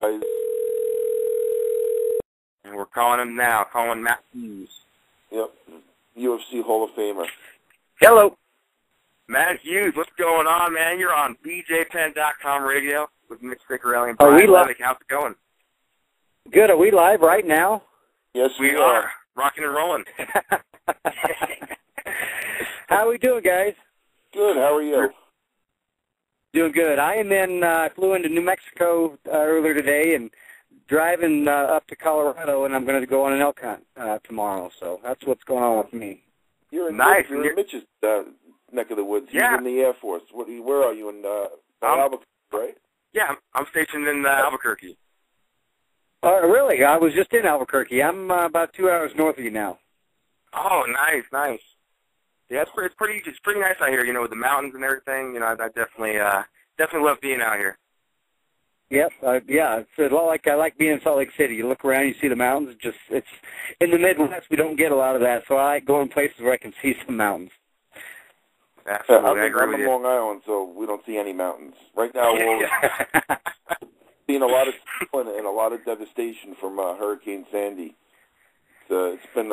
And we're calling him now, calling Matt Hughes. Yep, UFC Hall of Famer. Hello. Matt Hughes, what's going on, man? You're on BJPenn.com radio with Mitch, Ciccarelli, and Bryan. Levick. How's it going? Good. Are we live right now? Yes, we are. Rocking and rolling. How are we doing, guys? Good. How are you? Doing good. I am flew into New Mexico earlier today and driving up to Colorado, and I'm going to go on an elk hunt tomorrow. So that's what's going on with me. You're in nice. You're in Mitch's neck of the woods. Yeah. You're in the Air Force. Where are you? In Albuquerque, right? Yeah, I'm stationed in Albuquerque. Really? I was just in Albuquerque. I'm about 2 hours north of you now. Oh, nice, nice. Yeah, it's pretty nice out here. You know, with the mountains and everything. You know, I definitely love being out here. Yep. Yeah. It's a lot like I like being in Salt Lake City. You look around, you see the mountains. It's in the Midwest. We don't get a lot of that, so I like going places where I can see some mountains. Absolutely, I agree with I'm you. in Long Island, so we don't see any mountains right now. We're seeing a lot of snow and a lot of devastation from Hurricane Sandy. It's been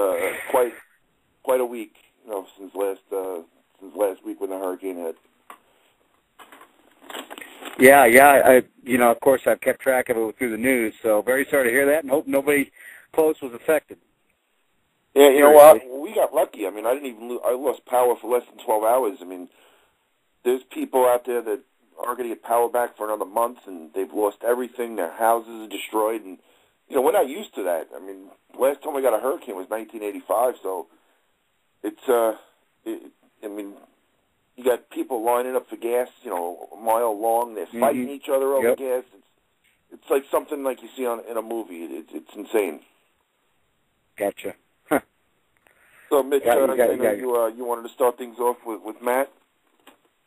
quite a week, you know, since last week when the hurricane hit. Yeah. You know, of course, I've kept track of it through the news. So very sorry to hear that, and hope nobody close was affected. Yeah, you know what? We got lucky. I mean, I lost power for less than 12 hours. I mean, there's people out there that are going to get power back for another month, and they've lost everything. Their houses are destroyed, and you know, we're not used to that. I mean, last time we got a hurricane was 1985, so I mean, you got people lining up for gas, you know, a mile long. They're fighting each other over gas. It's like something like you see in a movie. It's insane. Gotcha. So, Mitch, you wanted to start things off with Matt?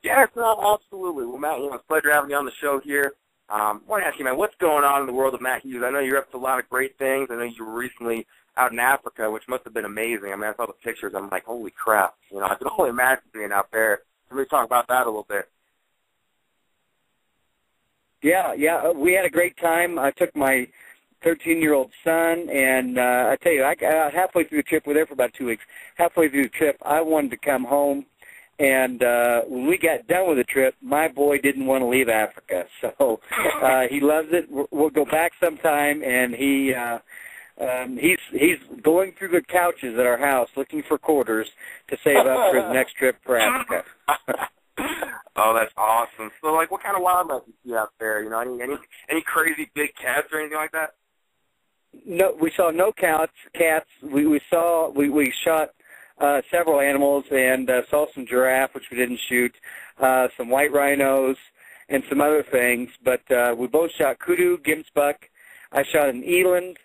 Yes, absolutely. Well, Matt, it's a pleasure having you on the show here. I want to ask you, man, what's going on in the world of Matt Hughes? I know you're up to a lot of great things. I know you were recently out in Africa, which must have been amazing. I mean, I saw the pictures. I'm like, holy crap. You know, I could only imagine being out there. Can we talk about that a little bit? Yeah. We had a great time. I took my 13-year-old son, and I tell you, I got halfway through the trip. We were there for about 2 weeks. Halfway through the trip, I wanted to come home, and when we got done with the trip, my boy didn't want to leave Africa. So he loves it. We'll go back sometime, and he's going through the couches at our house looking for quarters to save up for his next trip for Africa. Oh, that's awesome. So, like, what kind of wildlife do you see out there? You know, any crazy big cats or anything like that? No, we saw no cats. We shot several animals and saw some giraffe, which we didn't shoot, some white rhinos, and some other things. But we both shot kudu, gemsbuck. I shot an eland,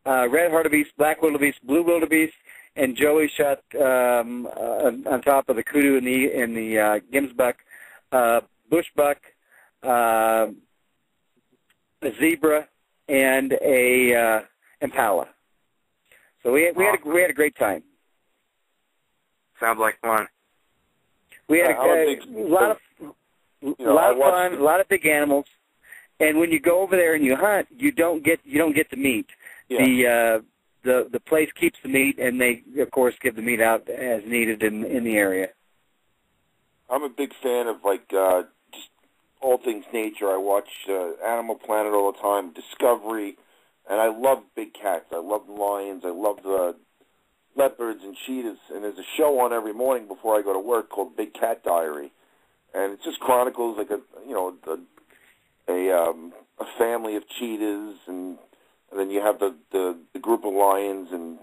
red hartebeest, black wildebeest, blue wildebeest, and Joey shot on top of the kudu and the gemsbuck, bushbuck, a zebra, and a impala. So we had a great time. Sounds like fun. We had a lot of fun, a lot of big animals, and when you go over there and you hunt, you don't get the meat. Yeah. The place keeps the meat, and they of course give the meat out as needed in the area. I'm a big fan of just all things nature. I watch Animal Planet all the time, Discovery, and I love big cats. I love lions. I love the leopards and cheetahs. And there's a show on every morning before I go to work called Big Cat Diary, and it just chronicles like a family of cheetahs, and then you have the group of lions, and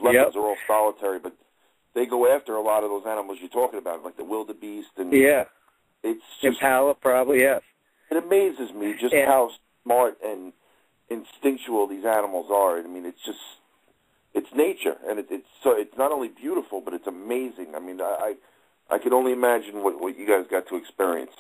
leopards are all solitary, but they go after a lot of those animals you're talking about, like the wildebeest and it's just, impala, probably. Yes, it amazes me just how smart and instinctual these animals are. I mean, it's nature, and it's not only beautiful, but it's amazing. I mean, I could only imagine what you guys got to experience.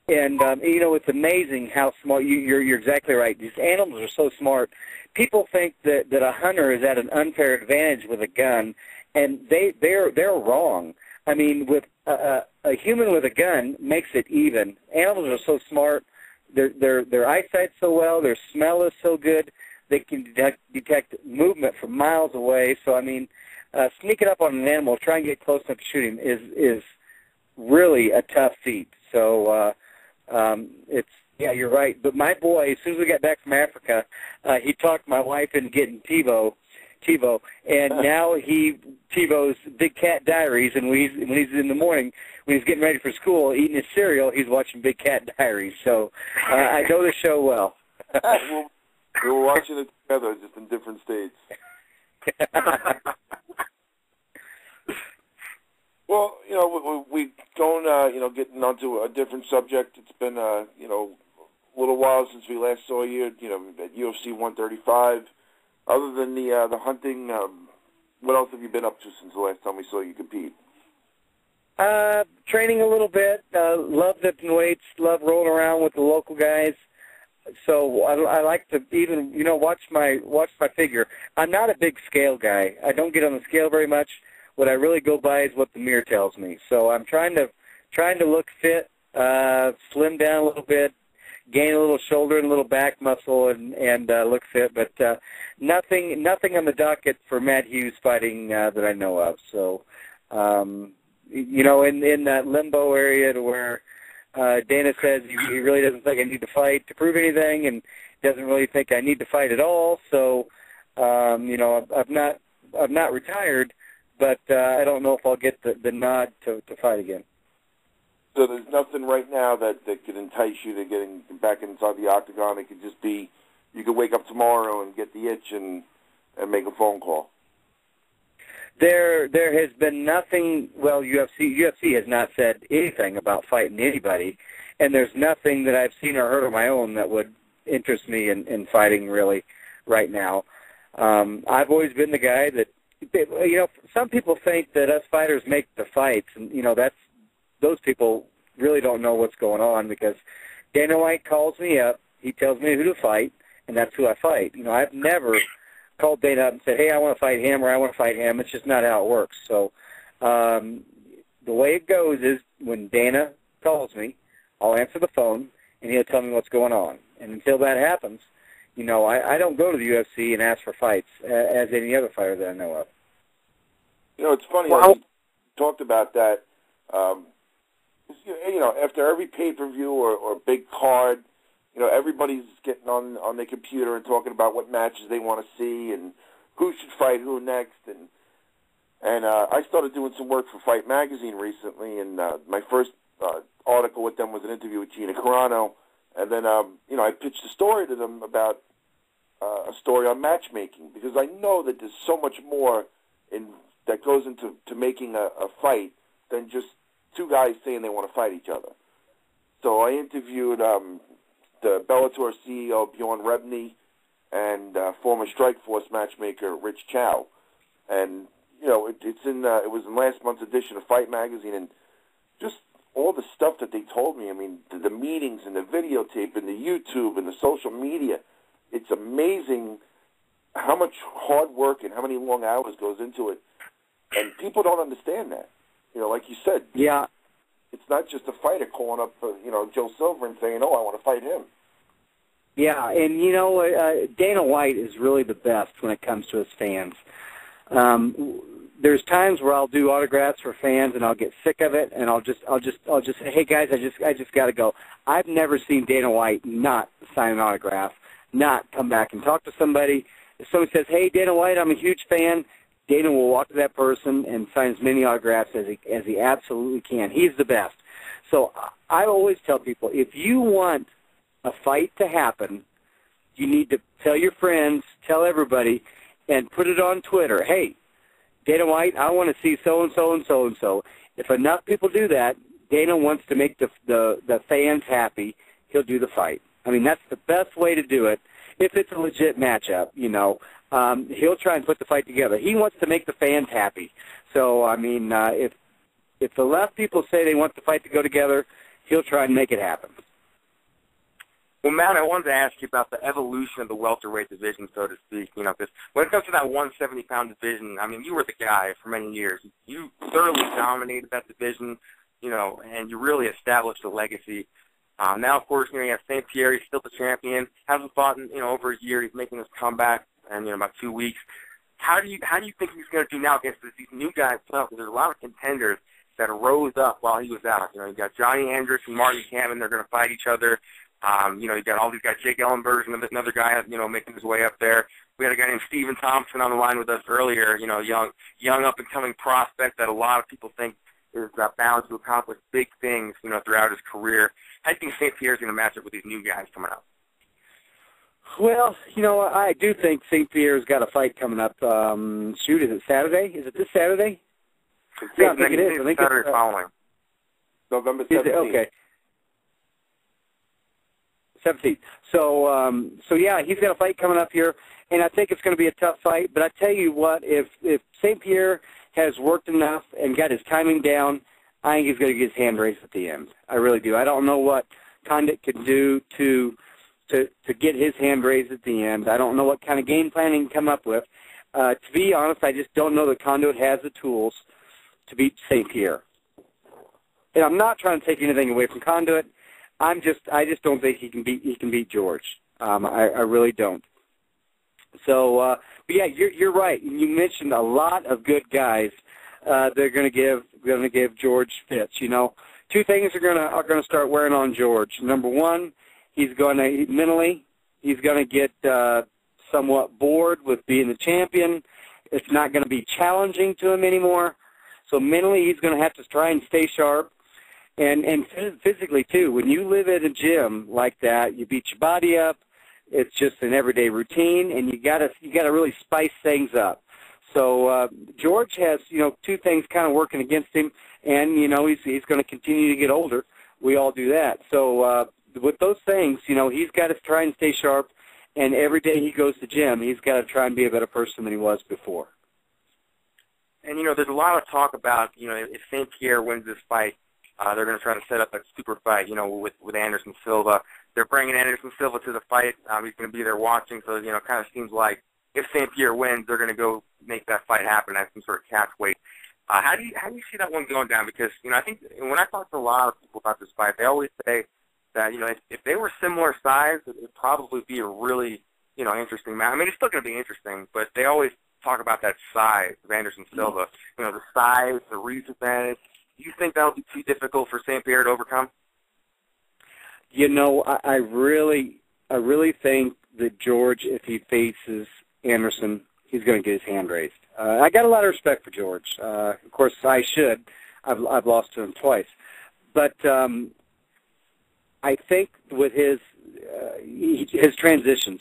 And you know, it's amazing how smart you're exactly right. These animals are so smart. People think that a hunter is at an unfair advantage with a gun, and they're wrong. I mean, with a human with a gun makes it even. Animals are so smart their eyesight's so well, their smell is so good, they can detect movement from miles away. So, I mean, sneaking up on an animal, trying to get close enough to shoot him is really a tough feat. So yeah, you're right. But my boy, as soon as we got back from Africa, he talked my wife into getting TiVo, and now TiVo's Big Cat Diaries, and when he's in the morning, when he's getting ready for school, eating his cereal, he's watching Big Cat Diaries. So I know the show well. We were watching it together, just in different states. Well, we going, getting onto a different subject. It's been, a little while since we last saw you, at UFC 135. Other than the hunting, what else have you been up to since the last time we saw you compete? Training a little bit. Love lifting weights. Love rolling around with the local guys. So I like to even, watch my figure. I'm not a big scale guy. I don't get on the scale very much. What I really go by is what the mirror tells me. So I'm trying to look fit, slim down a little bit, gain a little shoulder and a little back muscle, and look fit. But nothing on the docket for Matt Hughes fighting that I know of. So in that limbo area to where Dana says he really doesn't think I need to fight to prove anything, and doesn't really think I need to fight at all. So I've not retired. But I don't know if I'll get the nod to fight again. So there's nothing right now that could entice you to getting back inside the octagon. It could just be you could wake up tomorrow and get the itch and make a phone call. There has been nothing. Well, UFC has not said anything about fighting anybody, and there's nothing that I've seen or heard on my own that would interest me in fighting really right now. I've always been the guy that. Some people think that us fighters make the fights, and those people really don't know what's going on, because Dana White calls me up, he tells me who to fight, and that's who I fight. I've never called Dana up and said, hey, I want to fight him, or I want to fight him. It's just not how it works. So the way it goes is when Dana calls me, I'll answer the phone, and he'll tell me what's going on. And until that happens, I don't go to the UFC and ask for fights as any other fighter that I know of. It's funny. Well, you talked about that. After every pay-per-view or big card, everybody's getting on their computer and talking about what matches they want to see and who should fight who next. And I started doing some work for Fight Magazine recently, and my first article with them was an interview with Gina Carano. And then, I pitched a story to them about a story on matchmaking, because I know that there's so much more that goes into making a fight than just two guys saying they want to fight each other. So I interviewed the Bellator CEO, Bjorn Rebney, and former Strikeforce matchmaker, Rich Chow. And, it was in last month's edition of Fight Magazine, and just all the stuff that they told me, the meetings and the videotape and the YouTube and the social media, it's amazing how much hard work and how many long hours goes into it. And people don't understand that. Like you said. Yeah. It's not just a fighter calling up, Joe Silva and saying, oh, I want to fight him. Yeah, and, Dana White is really the best when it comes to his fans. There's times where I'll do autographs for fans, and I'll get sick of it, and I'll just say, hey guys, I just got to go. I've never seen Dana White not sign an autograph, not come back and talk to somebody. If someone says, hey, Dana White, I'm a huge fan, Dana will walk to that person and sign as many autographs as he absolutely can. He's the best. So I always tell people, if you want a fight to happen, you need to tell your friends, tell everybody, and put it on Twitter. Hey, Dana White, I want to see so-and-so and so-and-so. If enough people do that, Dana wants to make the fans happy, he'll do the fight. That's the best way to do it. If it's a legit matchup, he'll try and put the fight together. He wants to make the fans happy. So, if the left people say they want the fight to go together, he'll try and make it happen. Well, Matt, I wanted to ask you about the evolution of the welterweight division, so to speak. Because when it comes to that 170-pound division, you were the guy for many years. You thoroughly dominated that division, and you really established a legacy. Now, of course, you have St. Pierre. He's still the champion. Hasn't fought in over a year. He's making his comeback in about 2 weeks. How do you think he's going to do now against these new guys? Because there's a lot of contenders that rose up while he was out. You got Johnny Hendricks and Martin Kamen. They're going to fight each other. You got all these guys. Jake Ellenberg, another guy, making his way up there. We had a guy named Stephen Thompson on the line with us earlier. Young up and coming prospect that a lot of people think is bound to accomplish big things, throughout his career. How do you think St. Pierre's going to match up with these new guys coming up? Well, I do think St. Pierre's got a fight coming up. Shoot, is it Saturday? Is it this Saturday? Yeah, I think it is. I think Saturday it's following. November 17th. Okay. 17th. So yeah, he's got a fight coming up here, and I think it's going to be a tough fight. But I tell you what, if St. Pierre has worked enough and got his timing down, I think he's going to get his hand raised at the end. I really do. I don't know what Condit can do to get his hand raised at the end. I don't know what kind of game planning he can come up with. To be honest, I just don't know that Condit has the tools to beat St. Pierre. And I'm not trying to take anything away from Condit. I just don't think he can beat George. I really don't. So, but yeah, you're right. You mentioned a lot of good guys. They're going to give George fits. Two things are going to start wearing on George. Number one, he's going to get somewhat bored with being the champion. It's not going to be challenging to him anymore. So mentally, he's going to have to try and stay sharp. And physically, too. When you live at a gym like that, you beat your body up. It's just an everyday routine, and you gotta really spice things up. So George has, two things kind of working against him, and, he's going to continue to get older. We all do that. So with those things, he's got to try and stay sharp, and every day he goes to the gym, he's got to try and be a better person than he was before. And, there's a lot of talk about, if St. Pierre wins this fight, they're going to try to set up a super fight, with Anderson Silva. They're bringing Anderson Silva to the fight. He's going to be there watching, so, it kind of seems like if St. Pierre wins, they're going to go make that fight happen at some sort of catch weight. How do you see that one going down? Because, I think when I talk to a lot of people about this fight, they always say that, if they were similar size, it would probably be a really, interesting match. I mean, it's still going to be interesting, but they always talk about that size of Anderson Silva. The size, the reach advantage. Do you think that'll be too difficult for St. Pierre to overcome? I really think that George, if he faces Anderson, he's going to get his hand raised. I got a lot of respect for George. Of course, I should. I've lost to him twice. But I think with his transitions,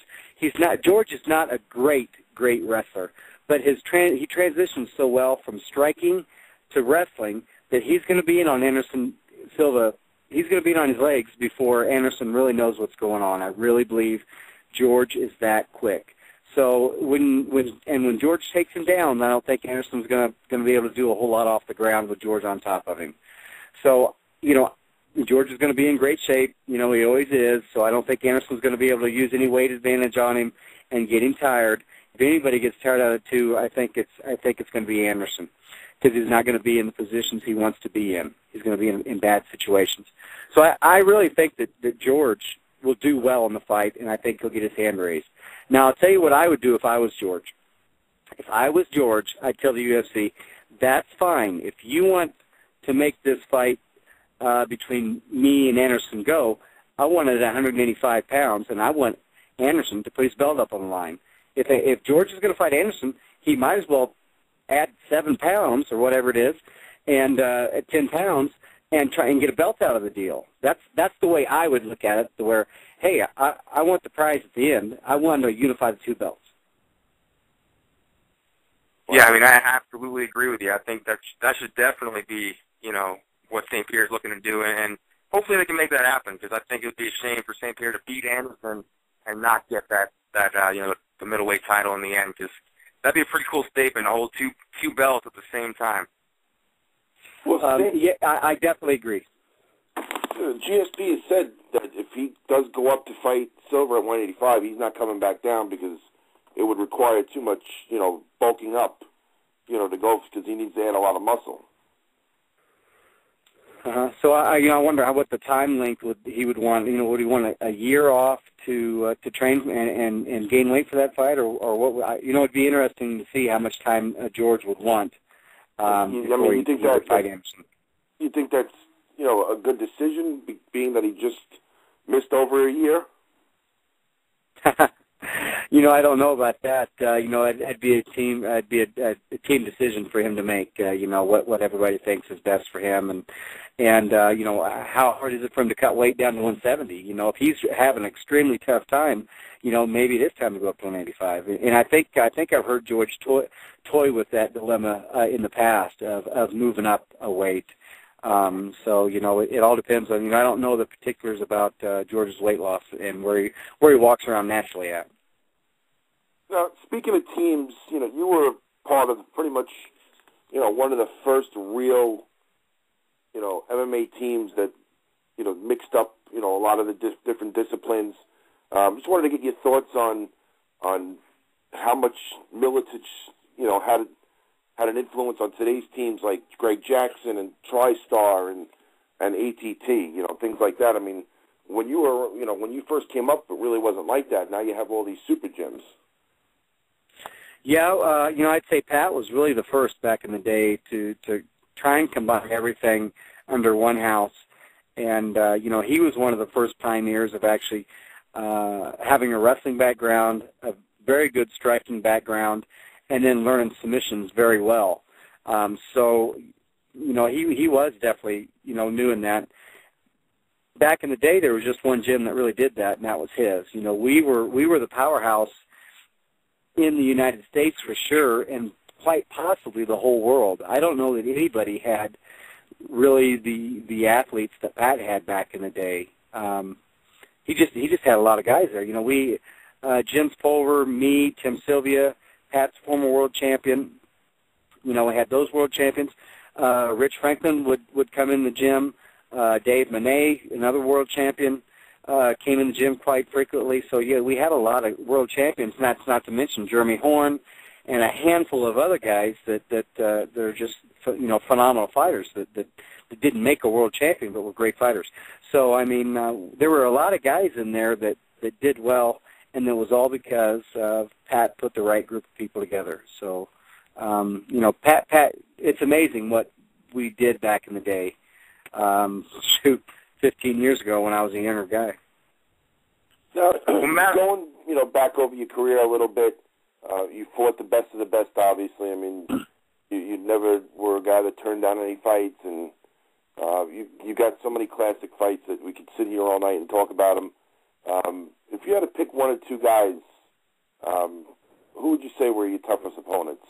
George is not a great wrestler, but he transitions so well from striking to wrestling that he's going to be in on Anderson Silva. He's going to be on his legs before Anderson really knows what's going on. I really believe George is that quick. So when George takes him down, I don't think Anderson's going to be able to do a whole lot off the ground with George on top of him. So George is going to be in great shape. He always is. So I don't think Anderson's going to be able to use any weight advantage on him and get him tired. If anybody gets tired out of the two, I think it's going to be Anderson, because he's not going to be in the positions he wants to be in. He's going to be in bad situations. So I really think that George will do well in the fight, and I think he'll get his hand raised. Now, I'll tell you what I would do if I was George. If I was George, I'd tell the UFC, that's fine. If you want to make this fight between me and Anderson go, I want it at 185 pounds, and I want Anderson to put his belt up on the line. If George is going to fight Anderson, he might as well add 7 pounds or whatever it is, and at 10 pounds, and try and get a belt out of the deal. That's the way I would look at it, to where, hey, I want the prize at the end. I want to unify the two belts. Yeah, I mean, I absolutely agree with you. I think that should definitely be, what St. Pierre is looking to do, and hopefully they can make that happen, because I think it would be a shame for St. Pierre to beat Anderson and not get that the middleweight title in the end, because that'd be a pretty cool statement, to hold two belts at the same time. Well, yeah, I definitely agree. GSP has said that if he does go up to fight Silva at 185, he's not coming back down, because it would require too much, bulking up, to go, because he needs to add a lot of muscle. So I wonder what the time length he would want. Would he want a year off to train and gain weight for that fight, or what? It'd be interesting to see how much time George would want. You think that's a good decision, being that he just missed over a year? I don't know about that. It'd be a team decision for him to make. What everybody thinks is best for him, and how hard is it for him to cut weight down to 170? If he's having an extremely tough time, maybe it is time to go up to 185. And I think I've heard George toy with that dilemma in the past of moving up a weight. So it all depends on. I don't know the particulars about George's weight loss and where he walks around naturally at. Now, speaking of teams, you were part of pretty much, one of the first real, MMA teams that, mixed up, a lot of the different disciplines. Just wanted to get your thoughts on how much Miletich, had an influence on today's teams like Greg Jackson and TriStar and ATT, things like that. I mean, when you were, when you first came up, it really wasn't like that. Now you have all these super gyms. Yeah, I'd say Pat was really the first back in the day to try and combine everything under one house. And, he was one of the first pioneers of actually having a wrestling background, a very good striking background, and then learning submissions very well. So, he was definitely, new in that. Back in the day, there was just one gym that really did that, and that was his. We were the powerhouse in the United States for sure, and quite possibly the whole world. I don't know that anybody had really the athletes that Pat had back in the day. He just had a lot of guys there. We Jim Spolver, me, Tim Sylvia, Pat's former world champion. We had those world champions. Rich Franklin would come in the gym. Dave Monet, another world champion, came in the gym quite frequently. So, yeah, we had a lot of world champions, not to mention Jeremy Horn and a handful of other guys that they're just, phenomenal fighters that didn't make a world champion but were great fighters. So, I mean, there were a lot of guys in there that did well, and it was all because Pat put the right group of people together. So, Pat, it's amazing what we did back in the day. 15 years ago when I was a younger guy. Now, going, back over your career a little bit, you fought the best of the best, obviously. I mean, you never were a guy that turned down any fights, and you got so many classic fights that we could sit here all night and talk about them. If you had to pick one or two guys, who would you say were your toughest opponents?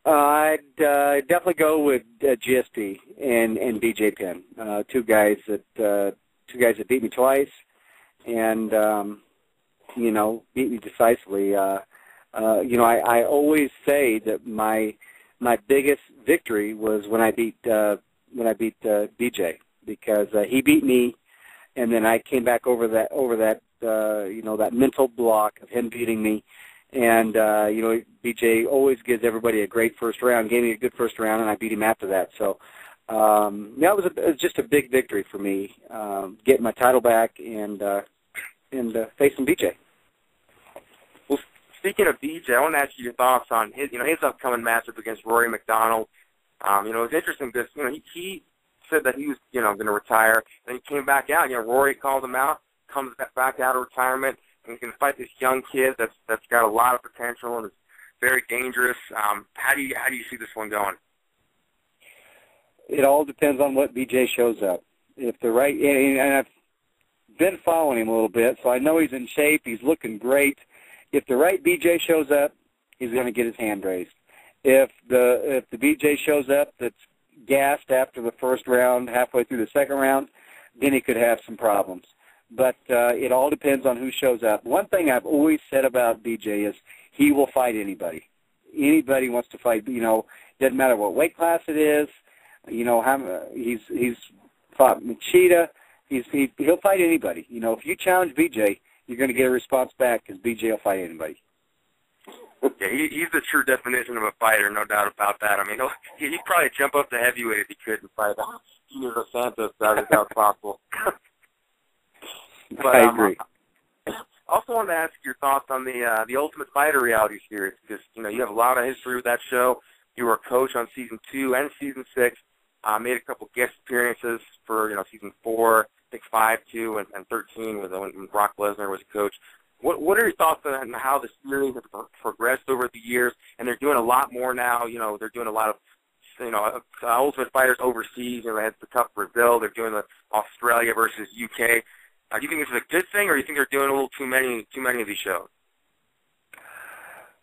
I'd definitely go with GSP and BJ Penn, two guys that beat me twice, and beat me decisively. I always say that my biggest victory was when I beat BJ, because he beat me, and then I came back over that that mental block of him beating me. And, BJ always gives everybody a great first round, gave me a good first round, and I beat him after that. So, it was just a big victory for me, getting my title back and facing BJ. Well, speaking of BJ, I want to ask you your thoughts on his upcoming matchup against Rory McDonald. It was interesting because, he said that he was, going to retire. Then he came back out. Rory called him out, comes back out of retirement. And he's going to fight this young kid that's got a lot of potential and is very dangerous. How do you see this one going? It all depends on what BJ shows up. If the right, and I've been following him a little bit, so I know he's in shape. He's looking great. If the right BJ shows up, he's going to get his hand raised. If the BJ shows up that's gassed after the first round, halfway through the second round, then he could have some problems. But it all depends on who shows up. One thing I've always said about BJ is he will fight anybody. Anybody wants to fight. Doesn't matter what weight class it is. He's fought Machida. He'll fight anybody. If you challenge BJ, you're going to get a response back because BJ will fight anybody. Yeah, he's the true definition of a fighter, no doubt about that. I mean, he'd probably jump up to heavyweight if he could and fight Junior Dos Santos out if that was possible. But, I agree. I also wanted to ask your thoughts on the Ultimate Fighter reality series, because you have a lot of history with that show. You were a coach on season 2 and season 6. Made a couple guest appearances for season 4, I think 5, 2, and 13 when Brock Lesnar was a coach. What are your thoughts on how the series has progressed over the years? And they're doing a lot more now. They're doing a lot of Ultimate Fighters overseas. They had the Cup Brazil. They're doing the Australia versus UK. Do you think this is a good thing, or do you think they're doing a little too many of these shows?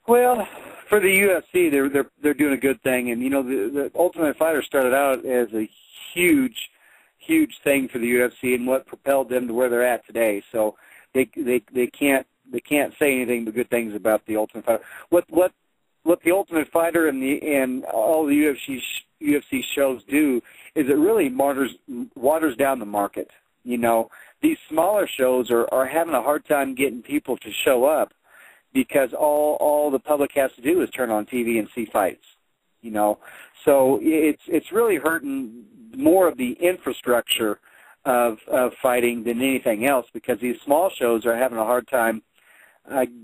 Well, for the UFC, they're doing a good thing, and the Ultimate Fighter started out as a huge thing for the UFC, and what propelled them to where they're at today. So they can't say anything but good things about the Ultimate Fighter. What the Ultimate Fighter and all the UFC shows do is it really waters down the market. These smaller shows are having a hard time getting people to show up, because all the public has to do is turn on TV and see fights, So it's really hurting more of the infrastructure of fighting than anything else, because these small shows are having a hard time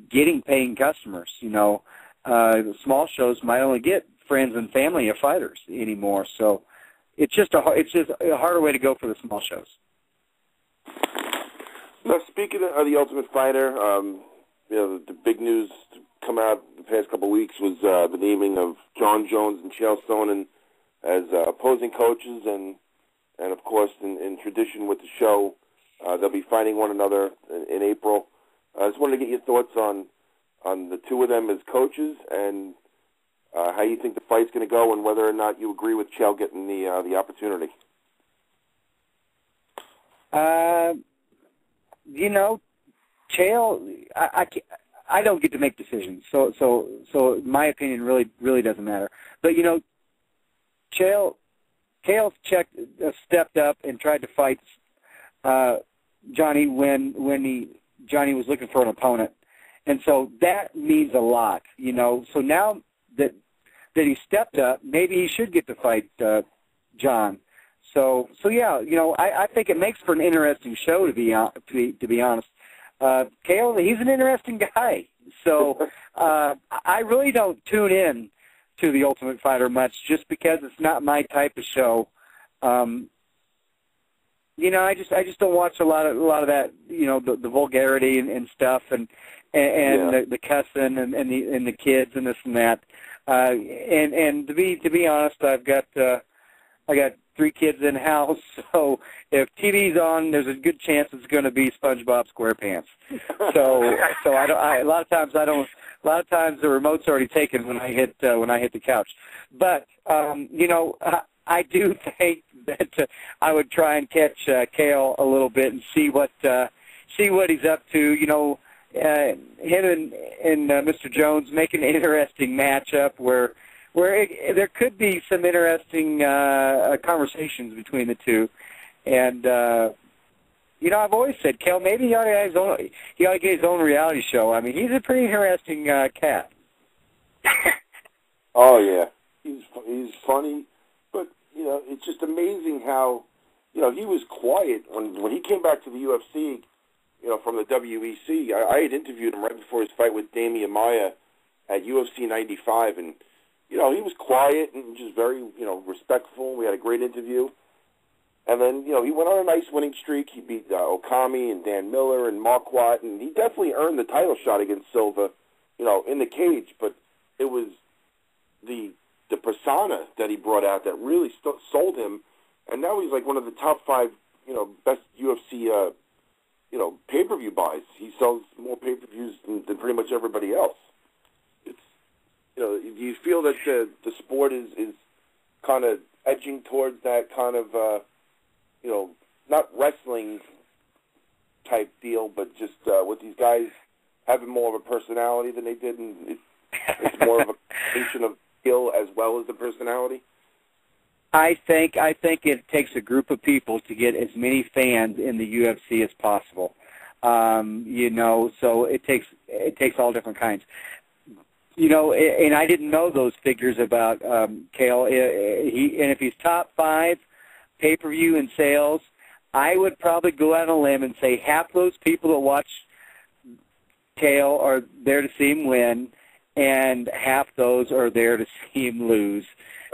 getting paying customers. The small shows might only get friends and family of fighters anymore. So it's just a harder way to go for the small shows. Now, speaking of the Ultimate Fighter, the big news to come out the past couple of weeks was the naming of John Jones and Chael Sonnen as opposing coaches, and of course, in tradition with the show, they'll be fighting one another in April. I just wanted to get your thoughts on the two of them as coaches, and how you think the fight's going to go, and whether or not you agree with Chael getting the opportunity. Chael, I don't get to make decisions, so my opinion really doesn't matter. But Chael stepped up and tried to fight Johnny when Johnny was looking for an opponent, and so that means a lot. So now that he stepped up, maybe he should get to fight John. So yeah, I think it makes for an interesting show, to be honest. Chael, he's an interesting guy. So I really don't tune in to the Ultimate Fighter much, just because it's not my type of show. I just don't watch a lot of that. The vulgarity and stuff, and the cussing and the kids and this and that. And to be honest, I got 3 kids in house, so if TV's on, there's a good chance it's going to be SpongeBob SquarePants. So a lot of times the remote's already taken when I hit the couch. But I do think that I would try and catch Chael a little bit and see what he's up to. Him and Mr. Jones make an interesting matchup where there could be some interesting conversations between the two. And, I've always said, Chael, maybe he ought to get his own reality show. I mean, he's a pretty interesting cat. Oh, yeah. He's funny, but, it's just amazing how, he was quiet when he came back to the UFC, from the WEC. I had interviewed him right before his fight with Damian Maia at UFC 95, and he was quiet and just very, respectful. We had a great interview. And then, he went on a nice winning streak. He beat Okami and Dan Miller and Marquardt, and he definitely earned the title shot against Silva, in the cage. But it was the persona that he brought out that really sold him. And now he's like one of the top 5, best UFC, pay-per-view buys. He sells more pay-per-views than pretty much everybody else. Do you feel that the sport is kind of edging towards that kind of, not wrestling type deal, but just with these guys having more of a personality than they did, and it's more of a combination of skill as well as the personality? I think it takes a group of people to get as many fans in the UFC as possible. So it takes all different kinds. And I didn't know those figures about Chael. And if he's top 5 pay-per-view and sales, I would probably go out on a limb and say half those people that watch Cael are there to see him win, and half those are there to see him lose.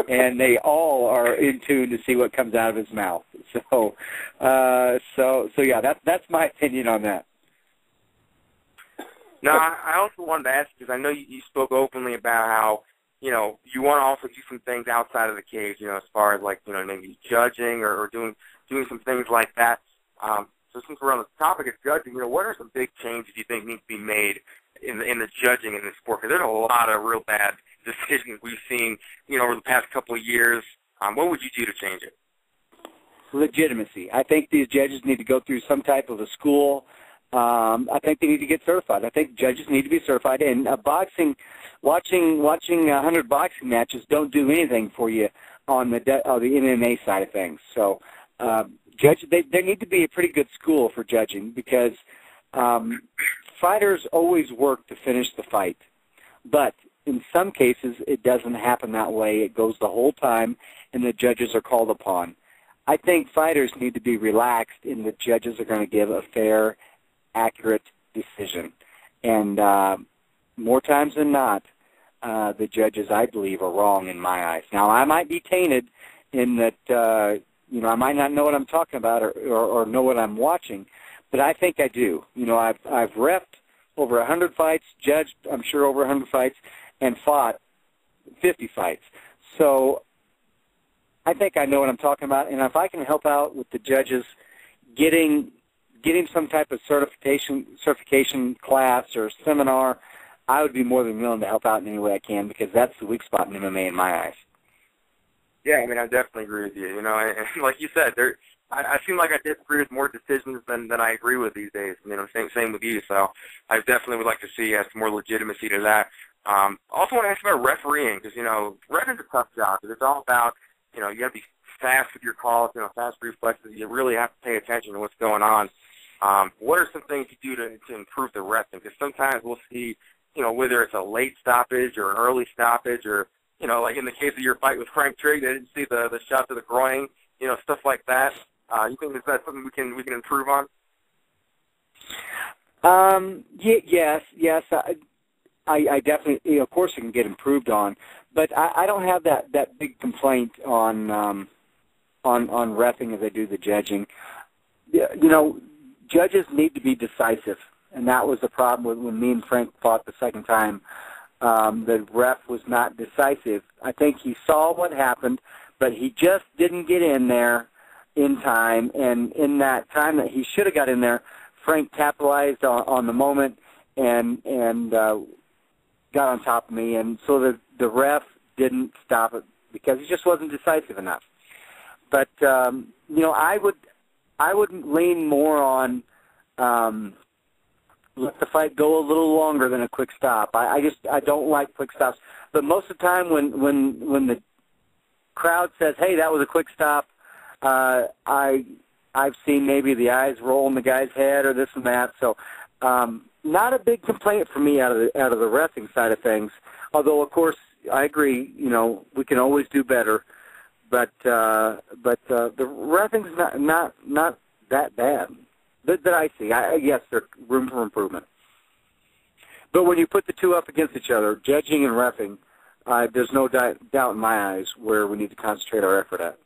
And they all are in tune to see what comes out of his mouth. So yeah, that's my opinion on that. Now, I also wanted to ask you, because I know you spoke openly about how, you know, you want to also do some things outside of the cage, you know, as far as, like, you know, maybe judging or doing some things like that. So since we're on the topic of judging, you know, what are some big changes you think need to be made in the judging in this sport? Because there's a lot of real bad decisions we've seen, you know, over the past couple of years. What would you do to change it? Legitimacy. I think these judges need to go through some type of a school. I think they need to get certified. I think judges need to be certified. And watching 100 boxing matches don't do anything for you on the MMA side of things. So, there need to be a pretty good school for judging, because fighters always work to finish the fight. But in some cases, it doesn't happen that way. It goes the whole time, and the judges are called upon. I think fighters need to be relaxed, and the judges are going to give a fair, accurate decision. And more times than not, the judges, I believe, are wrong in my eyes. Now, I might be tainted in that, you know, I might not know what I'm talking about or know what I'm watching, but I think I do. You know, I've reffed over 100 fights, judged, I'm sure, over 100 fights, and fought 50 fights. So I think I know what I'm talking about, and if I can help out with the judges getting some type of certification class or seminar, I would be more than willing to help out in any way I can, because that's the weak spot in MMA in my eyes. Yeah, I mean, I definitely agree with you. You know, and like you said, I seem like I disagree with more decisions than I agree with these days. You know, same with you. So I definitely would like to see some more legitimacy to that. Also want to ask about refereeing, because, you know, refereeing's a tough job. It's all about, you know, you have to be fast with your calls, you know, fast reflexes. You really have to pay attention to what's going on. What are some things you do to improve the refing? Because sometimes we'll see, you know, whether it's a late stoppage or an early stoppage, or, you know, like in the case of your fight with Frank Trigg, they didn't see the shot to the groin, you know, stuff like that. You think that's something we can improve on? Yes. I definitely, you know, of course, it can get improved on, but I don't have that big complaint on reffing as I do the judging. You know, judges need to be decisive, and that was the problem when me and Frank fought the second time. The ref was not decisive. I think he saw what happened, but he just didn't get in there in time, and in that time that he should have got in there, Frank capitalized on the moment and got on top of me, and so the ref didn't stop it because he just wasn't decisive enough. But you know, I would lean more on let the fight go a little longer than a quick stop. I don't like quick stops. But most of the time when the crowd says, "Hey, that was a quick stop," I've seen maybe the eyes roll in the guy's head or this and that. So not a big complaint for me out of the reffing side of things. Although, of course, I agree. You know, we can always do better. But the reffing's not that bad that I see. Yes, there's room for improvement. But when you put the two up against each other, judging and reffing, there's no doubt in my eyes where we need to concentrate our effort at.